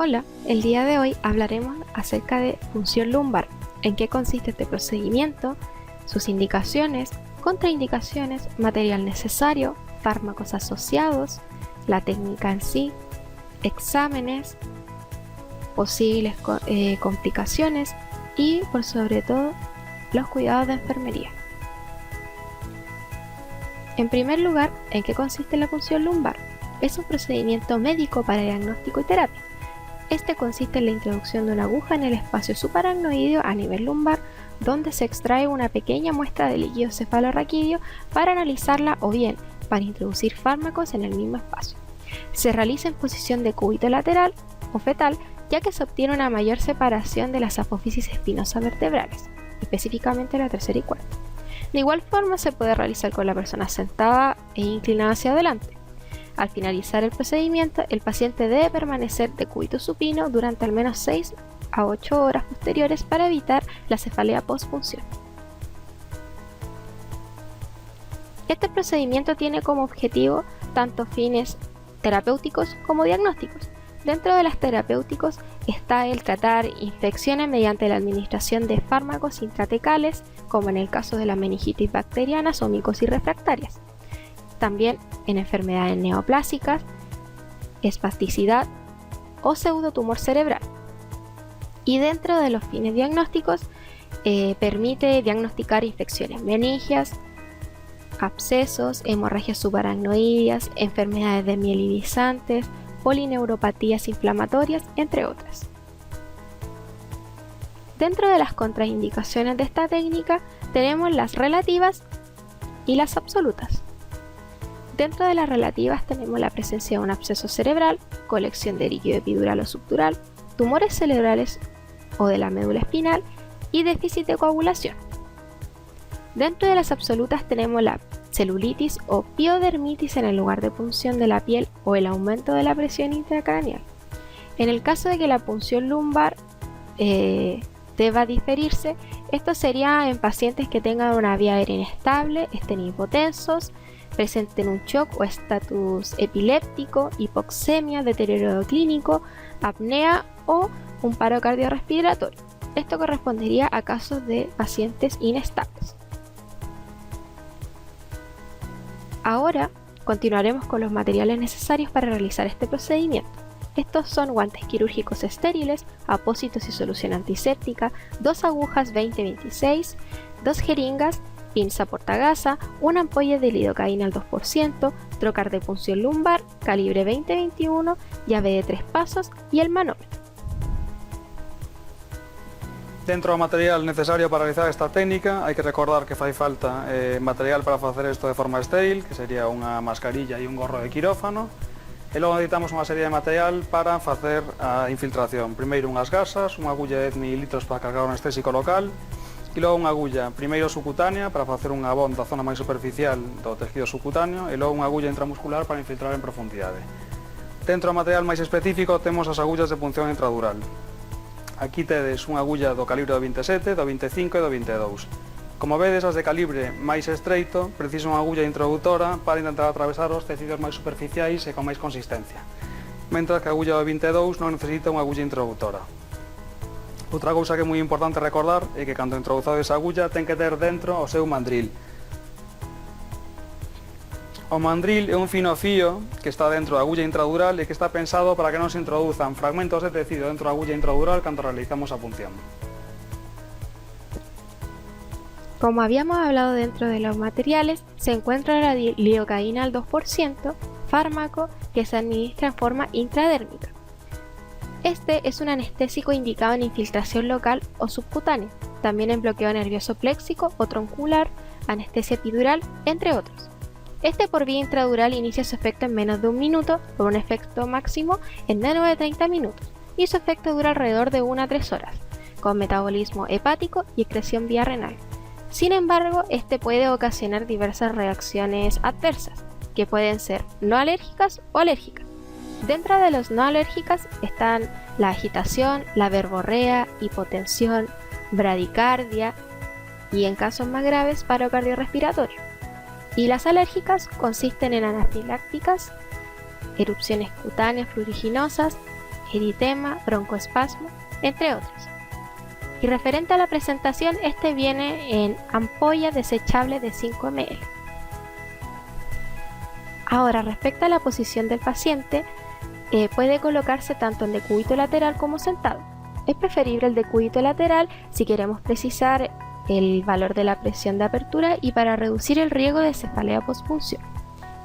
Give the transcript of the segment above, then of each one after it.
Hola, el día de hoy hablaremos acerca de punción lumbar, en qué consiste este procedimiento, sus indicaciones, contraindicaciones, material necesario, fármacos asociados, la técnica en sí, exámenes, posibles complicaciones y, por sobre todo, los cuidados de enfermería. En primer lugar, ¿en qué consiste la punción lumbar? Es un procedimiento médico para diagnóstico y terapia. Este consiste en la introducción de una aguja en el espacio subaracnoideo a nivel lumbar, donde se extrae una pequeña muestra de líquido cefalorraquídeo para analizarla o bien para introducir fármacos en el mismo espacio. Se realiza en posición de cúbito lateral o fetal, ya que se obtiene una mayor separación de las apófisis espinosas vertebrales, específicamente la tercera y cuarta. De igual forma se puede realizar con la persona sentada e inclinada hacia adelante. Al finalizar el procedimiento, el paciente debe permanecer de cúbito supino durante al menos 6 a 8 horas posteriores para evitar la cefalea postpunción. Este procedimiento tiene como objetivo tanto fines terapéuticos como diagnósticos. Dentro de los terapéuticos está el tratar infecciones mediante la administración de fármacos intratecales, como en el caso de las meningitis bacterianas o micosis refractarias. También en enfermedades neoplásicas, espasticidad o pseudotumor cerebral. Y dentro de los fines diagnósticos, permite diagnosticar infecciones meningias, abscesos, hemorragias subaracnoideas, enfermedades desmielinizantes, polineuropatías inflamatorias, entre otras. Dentro de las contraindicaciones de esta técnica tenemos las relativas y las absolutas. Dentro de las relativas tenemos la presencia de un absceso cerebral, colección de líquido epidural o subdural, tumores cerebrales o de la médula espinal y déficit de coagulación. Dentro de las absolutas tenemos la celulitis o piodermitis en el lugar de punción de la piel o el aumento de la presión intracraneal. En el caso de que la punción lumbar deba diferirse, esto sería en pacientes que tengan una vía aérea inestable, estén hipotensos, presenten un shock o estatus epiléptico, hipoxemia, deterioro clínico, apnea o un paro cardiorrespiratorio. Esto correspondería a casos de pacientes inestables. Ahora continuaremos con los materiales necesarios para realizar este procedimiento. Estos son guantes quirúrgicos estériles, apósitos y solución antiséptica, 2 agujas 20-26, 2 jeringas, pinza portagasa, una ampolla de lidocaína al 2%, trocar de punción lumbar, calibre 20-21, llave de 3 pasos y el manómetro. Dentro do material necesario para realizar esta técnica hai que recordar que fai falta material para facer isto de forma estéril, que sería unha mascarilla e un gorro de quirófano, e logo necesitamos unha serie de material para facer a infiltración. Primeiro unhas gasas, unha agulla de 10 ml para cargar o anestésico local, e logo unha agulla primeiro subcutánea para facer unha abón da zona máis superficial do tejido subcutáneo e logo unha agulla intramuscular para infiltrar en profundidade. Dentro do material máis específico temos as agullas de punción intradural. Aquí tedes unha agulla do calibre do 27, do 25 e do 22. Como vedes, as de calibre máis estreito precisan unha agulla introductora para intentar atravesar os tecidos máis superficiais e con máis consistencia, mentras que a agulla do 22 non necesita unha agulla introductora. Outra cousa que é moi importante recordar é que cando introduzades a agulla ten que ter dentro o seu mandril. O mandril é un fino fío que está dentro da agulla intradural e que está pensado para que non se introduzan fragmentos de tecido dentro da agulla intradural cando realizamos a punción. Como habíamos hablado dentro de los materiales, se encuentra la lidocaína al 2%, fármaco que se administra en forma intradérmica. Este es un anestésico indicado en infiltración local o subcutánea, también en bloqueo nervioso pléxico o troncular, anestesia epidural, entre otros. Este por vía intradural inicia su efecto en menos de un minuto, por un efecto máximo en menos de 30 minutos, y su efecto dura alrededor de 1 a 3 horas, con metabolismo hepático y excreción vía renal. Sin embargo, este puede ocasionar diversas reacciones adversas, que pueden ser no alérgicas o alérgicas. Dentro de los no alérgicas están la agitación, la verborrea, hipotensión, bradicardia y, en casos más graves, paro cardiorrespiratorio. Y las alérgicas consisten en anafilácticas, erupciones cutáneas pruriginosas, eritema, broncoespasmo, entre otros. Y referente a la presentación, este viene en ampolla desechable de 5 ml. Ahora, respecto a la posición del paciente, puede colocarse tanto en decúbito lateral como sentado. Es preferible el decúbito lateral si queremos precisar el valor de la presión de apertura y para reducir el riesgo de cefalea postpunción.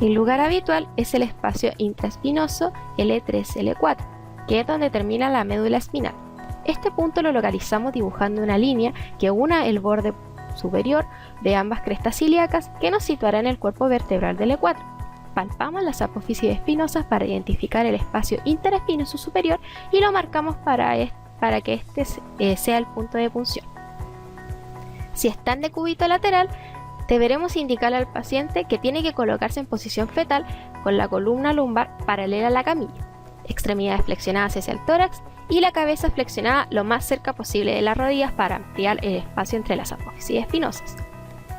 El lugar habitual es el espacio intraespinoso L3-L4, que es donde termina la médula espinal. Este punto lo localizamos dibujando una línea que una el borde superior de ambas crestas ilíacas que nos situará en el cuerpo vertebral del E4. Palpamos las apófisis espinosas para identificar el espacio interespinoso superior y lo marcamos para que este sea el punto de punción. Si está en decúbito lateral, deberemos indicarle al paciente que tiene que colocarse en posición fetal con la columna lumbar paralela a la camilla, extremidades flexionadas hacia el tórax y la cabeza flexionada lo más cerca posible de las rodillas para ampliar el espacio entre las apófisis espinosas.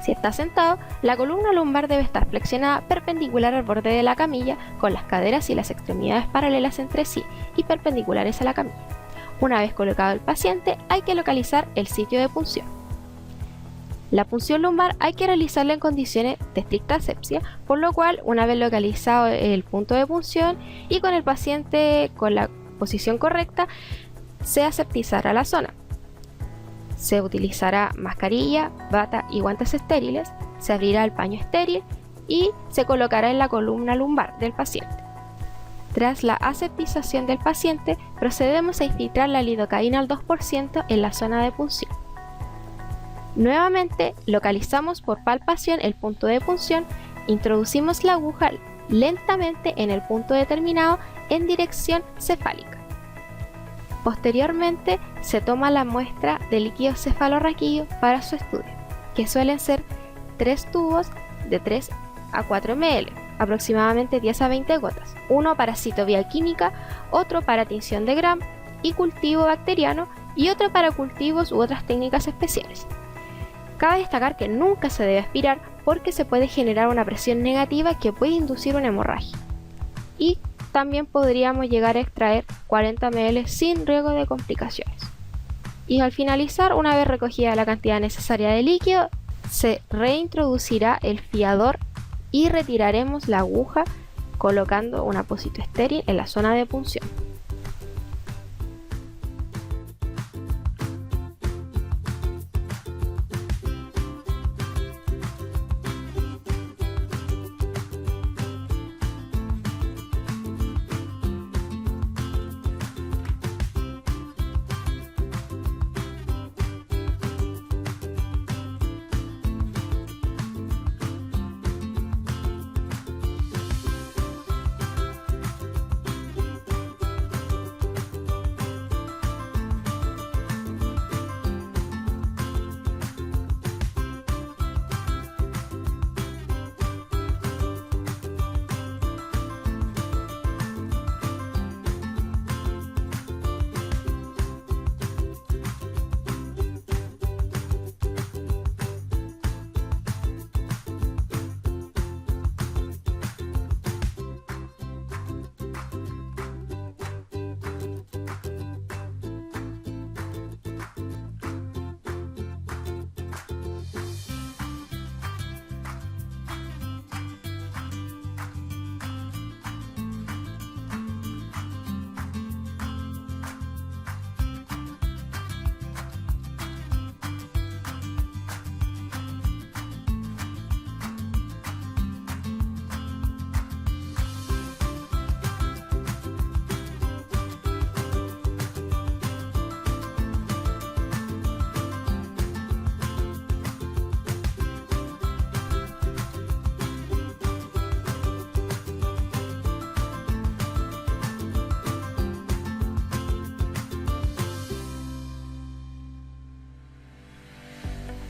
Si está sentado, la columna lumbar debe estar flexionada perpendicular al borde de la camilla con las caderas y las extremidades paralelas entre sí y perpendiculares a la camilla. Una vez colocado el paciente, hay que localizar el sitio de punción. La punción lumbar hay que realizarla en condiciones de estricta asepsia, por lo cual, una vez localizado el punto de punción y con el paciente con la posición correcta, se aseptizará la zona. Se utilizará mascarilla, bata y guantes estériles, se abrirá el paño estéril y se colocará en la columna lumbar del paciente. Tras la aseptización del paciente, procedemos a infiltrar la lidocaína al 2% en la zona de punción. Nuevamente, localizamos por palpación el punto de punción, introducimos la aguja lentamente en el punto determinado en dirección cefálica. Posteriormente, se toma la muestra de líquido cefalorraquídeo para su estudio, que suelen ser 3 tubos de 3 a 4 ml, aproximadamente 10 a 20 gotas, uno para citobioquímica, otro para tinción de Gram y cultivo bacteriano y otro para cultivos u otras técnicas especiales. Cabe destacar que nunca se debe aspirar porque se puede generar una presión negativa que puede inducir una hemorragia. Y también podríamos llegar a extraer 40 ml sin riesgo de complicaciones. Y al finalizar, una vez recogida la cantidad necesaria de líquido, se reintroducirá el fiador y retiraremos la aguja colocando un apósito estéril en la zona de punción.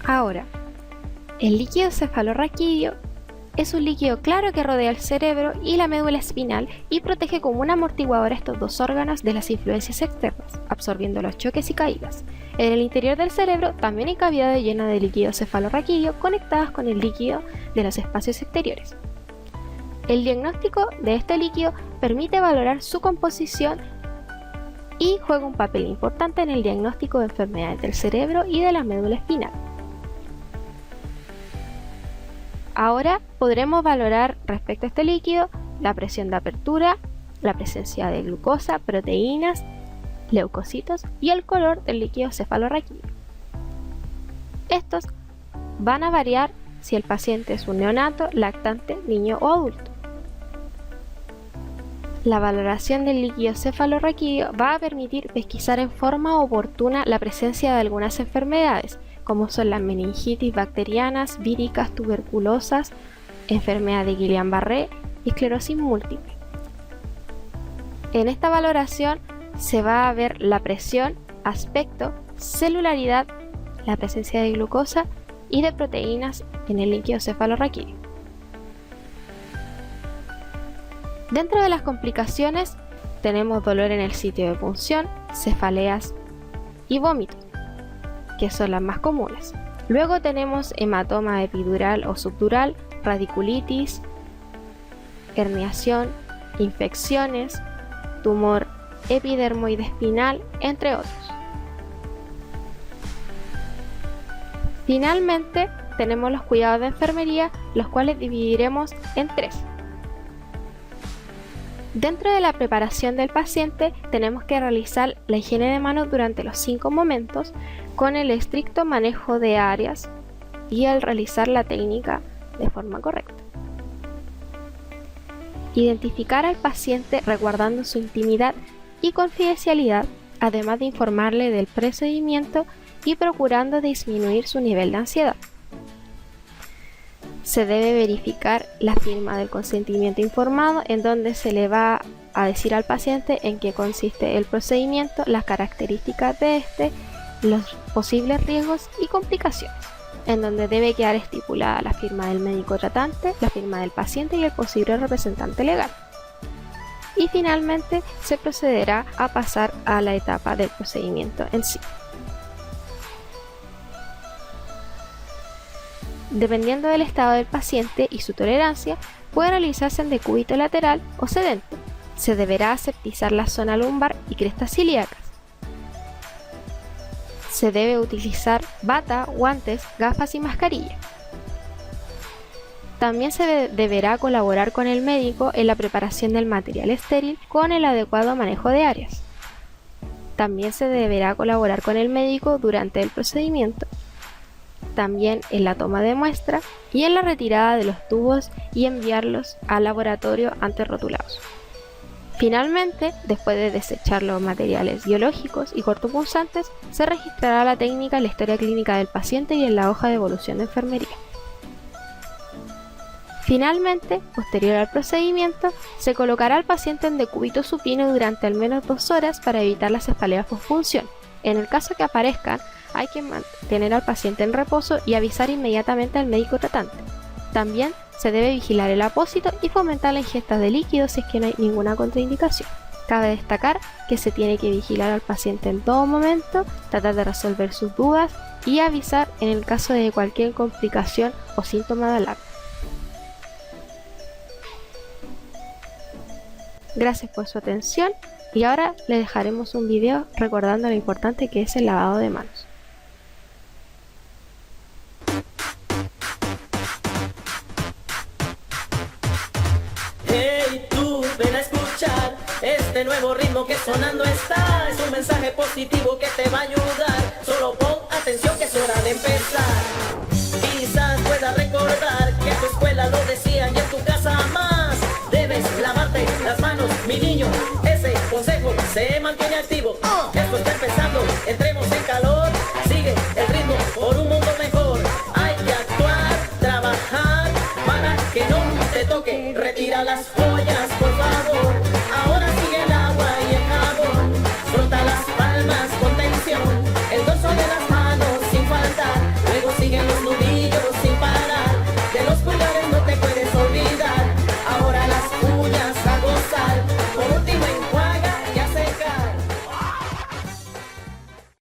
Ahora, el líquido cefalorraquídeo es un líquido claro que rodea el cerebro y la médula espinal y protege como un amortiguador a estos dos órganos de las influencias externas, absorbiendo los choques y caídas. En el interior del cerebro también hay cavidades llenas de líquido cefalorraquídeo conectadas con el líquido de los espacios exteriores. El diagnóstico de este líquido permite valorar su composición y juega un papel importante en el diagnóstico de enfermedades del cerebro y de la médula espinal. Ahora podremos valorar respecto a este líquido la presión de apertura, la presencia de glucosa, proteínas, leucocitos y el color del líquido cefalorraquídeo. Estos van a variar si el paciente es un neonato, lactante, niño o adulto. La valoración del líquido cefalorraquídeo va a permitir pesquisar en forma oportuna la presencia de algunas enfermedades, como son las meningitis bacterianas, víricas, tuberculosas, enfermedad de Guillain-Barré y esclerosis múltiple. En esta valoración se va a ver la presión, aspecto, celularidad, la presencia de glucosa y de proteínas en el líquido cefalorraquídeo. Dentro de las complicaciones tenemos dolor en el sitio de punción, cefaleas y vómitos, que son las más comunes. Luego tenemos hematoma epidural o subdural, radiculitis, herniación, infecciones, tumor epidermoide espinal, entre otros. Finalmente, tenemos los cuidados de enfermería, los cuales dividiremos en 3. Dentro de la preparación del paciente, tenemos que realizar la higiene de manos durante los 5 momentos con el estricto manejo de áreas y al realizar la técnica de forma correcta. Identificar al paciente resguardando su intimidad y confidencialidad, además de informarle del procedimiento y procurando disminuir su nivel de ansiedad. Se debe verificar la firma del consentimiento informado, en donde se le va a decir al paciente en qué consiste el procedimiento, las características de este, los posibles riesgos y complicaciones, en donde debe quedar estipulada la firma del médico tratante, la firma del paciente y el posible representante legal. Y finalmente se procederá a pasar a la etapa del procedimiento en sí. Dependiendo del estado del paciente y su tolerancia, puede realizarse en decúbito lateral o sedente. Se deberá aseptizar la zona lumbar y crestas ilíacas. Se debe utilizar bata, guantes, gafas y mascarilla. También se deberá colaborar con el médico en la preparación del material estéril con el adecuado manejo de áreas. También se deberá colaborar con el médico durante el procedimiento, también en la toma de muestra y en la retirada de los tubos y enviarlos al laboratorio antes rotulados. Finalmente, después de desechar los materiales biológicos y cortopunzantes, se registrará la técnica en la historia clínica del paciente y en la hoja de evolución de enfermería. Finalmente, posterior al procedimiento, se colocará al paciente en decúbito supino durante al menos 2 horas para evitar las cefaleas posfunción. En el caso que aparezcan, hay que mantener al paciente en reposo y avisar inmediatamente al médico tratante. También se debe vigilar el apósito y fomentar la ingesta de líquidos si es que no hay ninguna contraindicación. Cabe destacar que se tiene que vigilar al paciente en todo momento, tratar de resolver sus dudas y avisar en el caso de cualquier complicación o síntoma de alarma. Gracias por su atención y ahora le dejaremos un video recordando lo importante que es el lavado de manos. Hey tú, ven a escuchar este nuevo ritmo que sonando está. Es un mensaje positivo que te va a ayudar. Solo pon atención que es hora de empezar. Quizás puedas recordar que en tu escuela lo decían y en tu casa más. Debes lavarte las manos, mi niño. Ese consejo se mantiene activo. Esto está empezando, entremos en calor. Sigue el ritmo por un mundo mejor. Hay que actuar, trabajar para que no te toque. Retira las joyas.